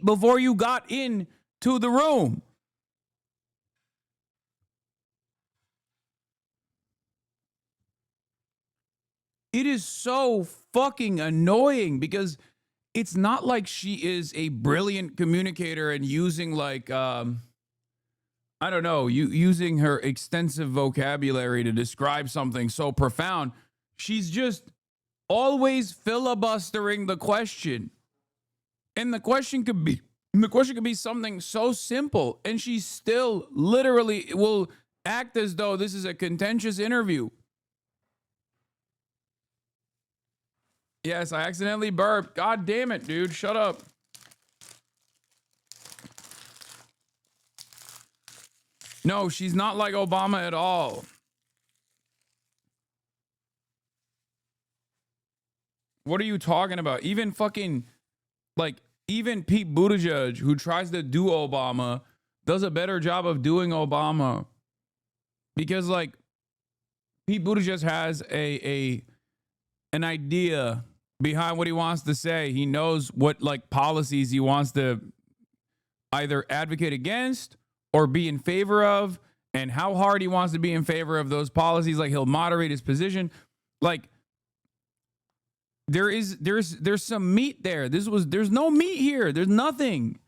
before you got in to the room. It is so fucking annoying because it's not like she is a brilliant communicator and using like I don't know, using her extensive vocabulary to describe something so profound. She's just always filibustering the question. And the question could be something so simple, and she still literally will act as though this is a contentious interview. Yes, I accidentally burped. God damn it, dude. Shut up. No, she's not like Obama at all. What are you talking about? Even fucking, like, even Pete Buttigieg, who tries to do Obama, does a better job of doing Obama. Because, like, Pete Buttigieg has an idea behind what he wants to say. He knows what, like, policies he wants to either advocate against or be in favor of, and how hard he wants to be in favor of those policies. Like, he'll moderate his position. Like, there's some meat there. There's no meat here. There's nothing.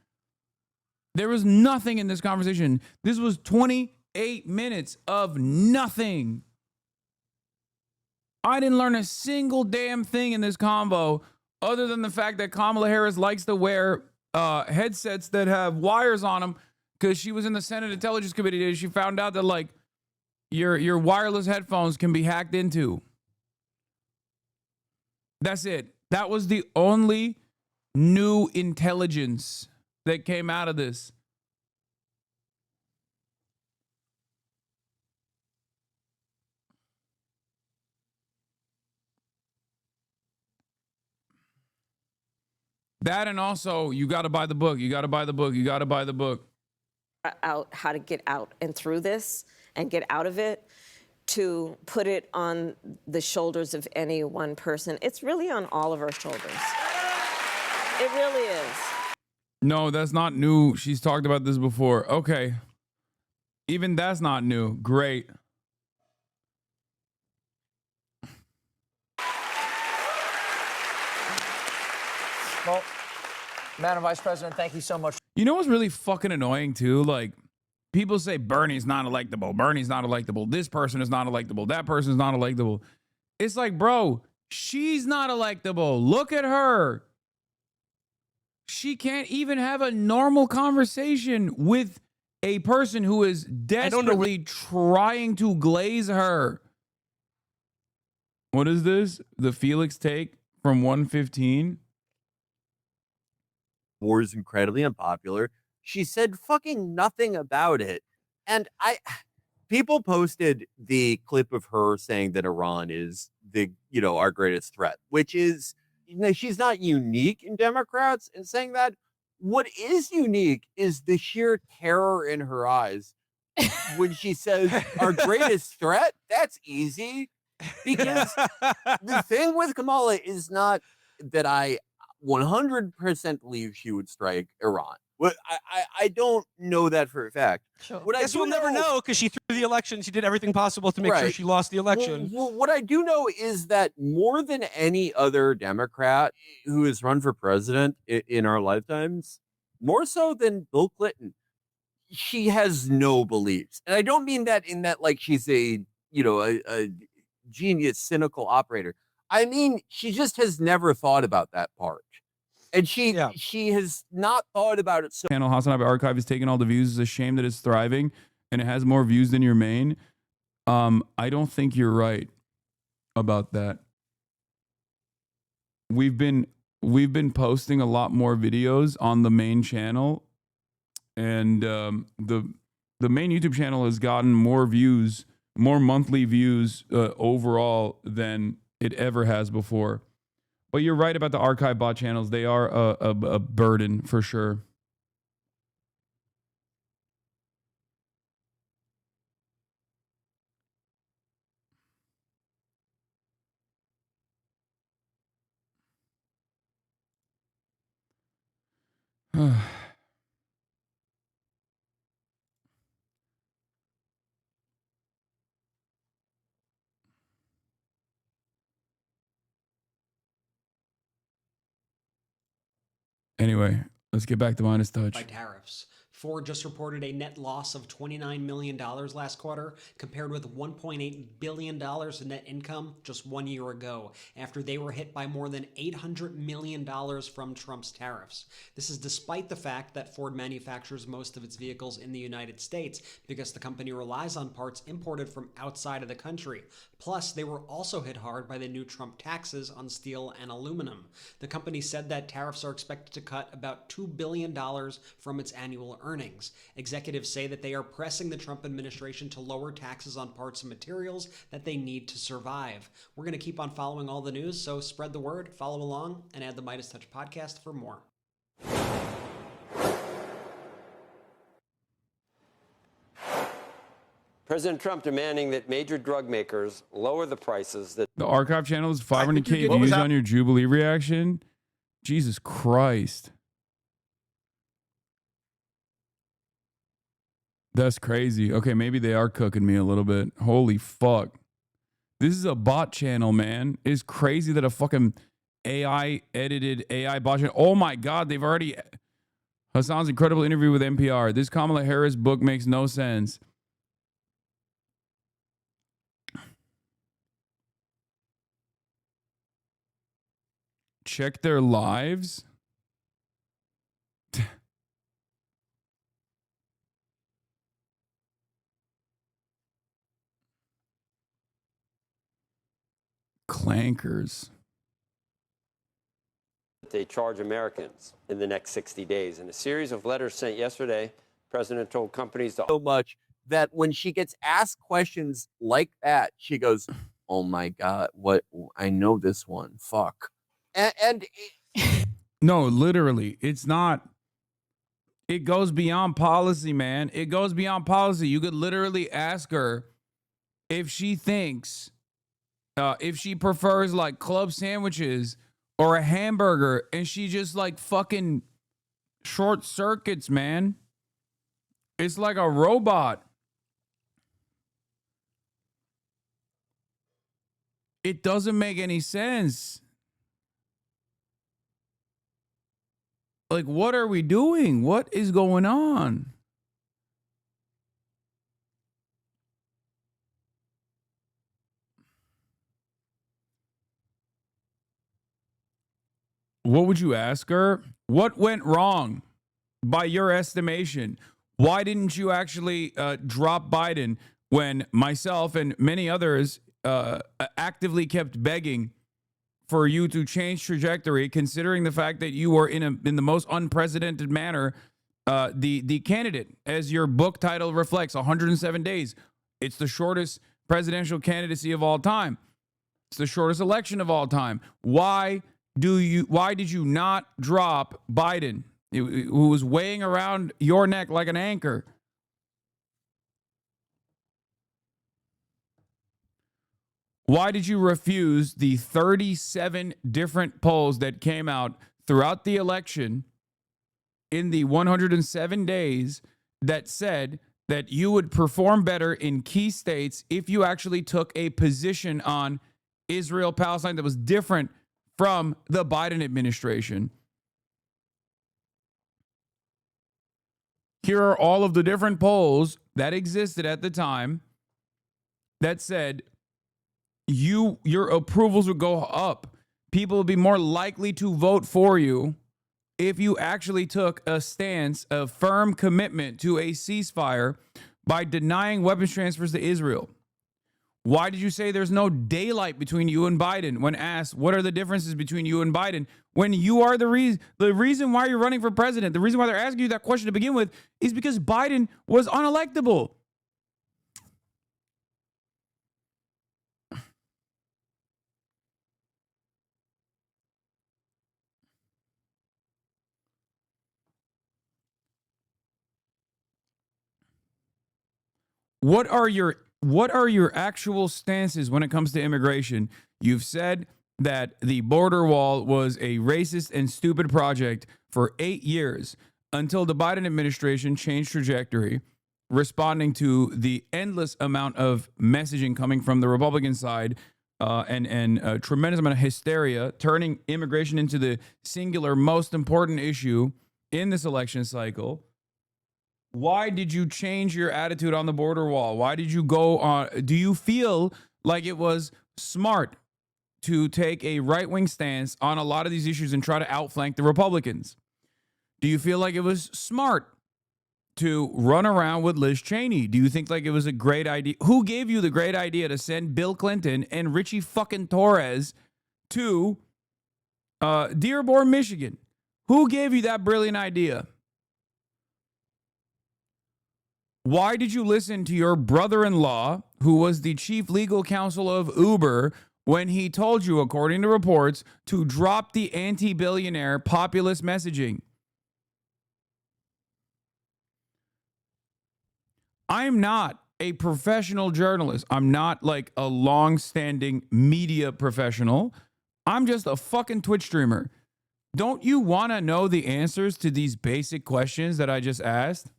There was nothing in this conversation. This was 28 minutes of nothing. I didn't learn a single damn thing in this convo other than the fact that Kamala Harris likes to wear headsets that have wires on them because she was in the Senate Intelligence Committee today. She found out that, like, your wireless headphones can be hacked into. That's it. That was the only new intelligence that came out of this. That, and also, you got to buy the book. You got to buy the book. You got to buy the book. Out how to get out and through this and get out of it, to put it on the shoulders of any one person. It's really on all of our shoulders. It really is. No, that's not new. She's talked about this before. Okay. Even that's not new. Great. Well, Madam Vice President, thank you so much. You know what's really fucking annoying too? Like, people say Bernie's not electable. Bernie's not electable. This person is not electable. That person is not electable. It's like, bro, she's not electable. Look at her. She can't even have a normal conversation with a person who is desperately trying to glaze her. What is this? The Felix take from 115? War is incredibly unpopular. She said fucking nothing about it. And people posted the clip of her saying that Iran is our greatest threat, which is, she's not unique in Democrats in saying that. What is unique is the sheer terror in her eyes when she says our greatest threat. That's easy, because the thing with Kamala is not that I 100% believe she would strike Iran. Well, I don't know that for a fact. Sure. What Guess we'll never know, because she threw the election. She did everything possible to make sure she lost the election. Well, what I do know is that more than any other Democrat who has run for president in our lifetimes, more so than Bill Clinton, she has no beliefs. And I don't mean that in that like she's a genius, cynical operator. I mean, she just has never thought about that part. And she has not thought about it. So Channel Hasanabi Archive is taking all the views. It's a shame that it's thriving and it has more views than your main. I don't think you're right about that. We've been posting a lot more videos on the main channel, and the main YouTube channel has gotten more views, more monthly views overall than it ever has before. But you're right about the archive bot channels. They are a burden for sure. Anyway, let's get back to Minus Touch. By tariffs. Ford just reported a net loss of $29 million last quarter, compared with $1.8 billion in net income just 1 year ago, after they were hit by more than $800 million from Trump's tariffs. This is despite the fact that Ford manufactures most of its vehicles in the United States, because the company relies on parts imported from outside of the country. Plus, they were also hit hard by the new Trump taxes on steel and aluminum. The company said that tariffs are expected to cut about $2 billion from its annual earnings. Executives say that they are pressing the Trump administration to lower taxes on parts and materials that they need to survive. We're going to keep on following all the news, so spread the word, follow along, and add the Midas Touch podcast for more. President Trump demanding that major drug makers lower the prices that The archive channel is I think 500K you're getting- views on your Jubilee reaction. Jesus Christ. That's crazy. Okay, maybe they are cooking me a little bit. Holy fuck. This is a bot channel, man. It's crazy that a fucking AI edited AI bot channel. Oh my God, they've already. Hassan's incredible interview with NPR. This Kamala Harris book makes no sense. Check their lives. Clankers. they charge Americans in the next 60 days. In a series of letters sent yesterday, the president told companies to So much that when she gets asked questions like that, she goes, "Oh my God, what? I know this one. Fuck." And No, literally, it's not. It goes beyond policy, man. It goes beyond policy. You could literally ask her if she thinks, if she prefers like club sandwiches or a hamburger, and she just like fucking short circuits, man. It's like a robot. It doesn't make any sense. Like, what are we doing? What is going on? What would you ask her? What went wrong by your estimation? Why didn't you actually drop Biden when myself and many others actively kept begging for you to change trajectory, considering the fact that you were in the most unprecedented manner, the candidate, as your book title reflects, 107 days. It's the shortest presidential candidacy of all time. It's the shortest election of all time. Why did you not drop Biden, who was weighing around your neck like an anchor? Why did you refuse the 37 different polls that came out throughout the election in the 107 days that said that you would perform better in key states if you actually took a position on Israel, Palestine that was different from the Biden administration? Here are all of the different polls that existed at the time that said your approvals would go up. People would be more likely to vote for you if you actually took a stance of firm commitment to a ceasefire by denying weapons transfers to Israel. Why did you say there's no daylight between you and Biden when asked what are the differences between you and Biden, when you are the reason why you're running for president? The reason why they're asking you that question to begin with is because Biden was unelectable. What are your actual stances when it comes to immigration? You've said that the border wall was a racist and stupid project for 8 years until the Biden administration changed trajectory, responding to the endless amount of messaging coming from the Republican side and a tremendous amount of hysteria, turning immigration into the singular most important issue in this election cycle. Why did you change your attitude on the border wall? Why did you go on? Do you feel like it was smart to take a right-wing stance on a lot of these issues and try to outflank the Republicans? Do you feel like it was smart to run around with Liz Cheney? Do you think like it was a great idea? Who gave you the great idea to send Bill Clinton and Richie fucking Torres to Dearborn, Michigan? Who gave you that brilliant idea? Why did you listen to your brother-in-law, who was the chief legal counsel of Uber, when he told you, according to reports, to drop the anti-billionaire populist messaging? I'm not a professional journalist. I'm not like a long-standing media professional. I'm just a fucking Twitch streamer. Don't you want to know the answers to these basic questions that I just asked?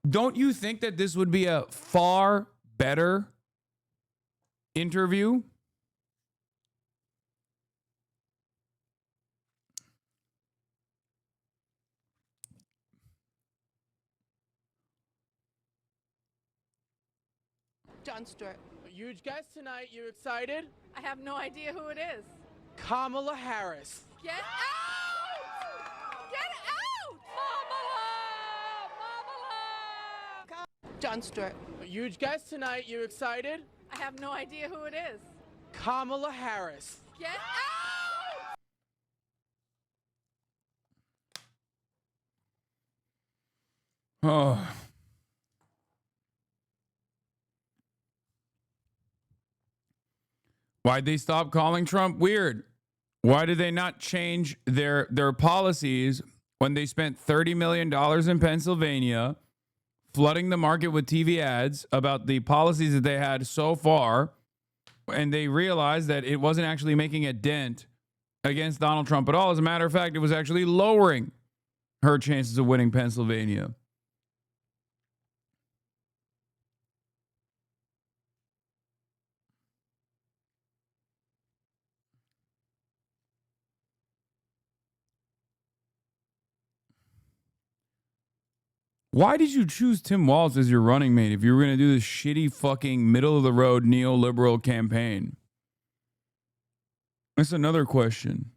Don't you think that this would be a far better interview? Jon Stewart. Huge guest tonight. You excited? I have no idea who it is. Kamala Harris. Get out! Get out! Kamala! Jon Stewart. Huge guest tonight. You excited? I have no idea who it is. Kamala Harris. Get out! Oh. Why'd they stop calling Trump weird? Why did they not change their policies when they spent $30 million in Pennsylvania flooding the market with TV ads about the policies that they had so far, and they realized that it wasn't actually making a dent against Donald Trump at all? As a matter of fact, it was actually lowering her chances of winning Pennsylvania. Why did you choose Tim Walz as your running mate if you were going to do this shitty fucking middle of the road neoliberal campaign? That's another question.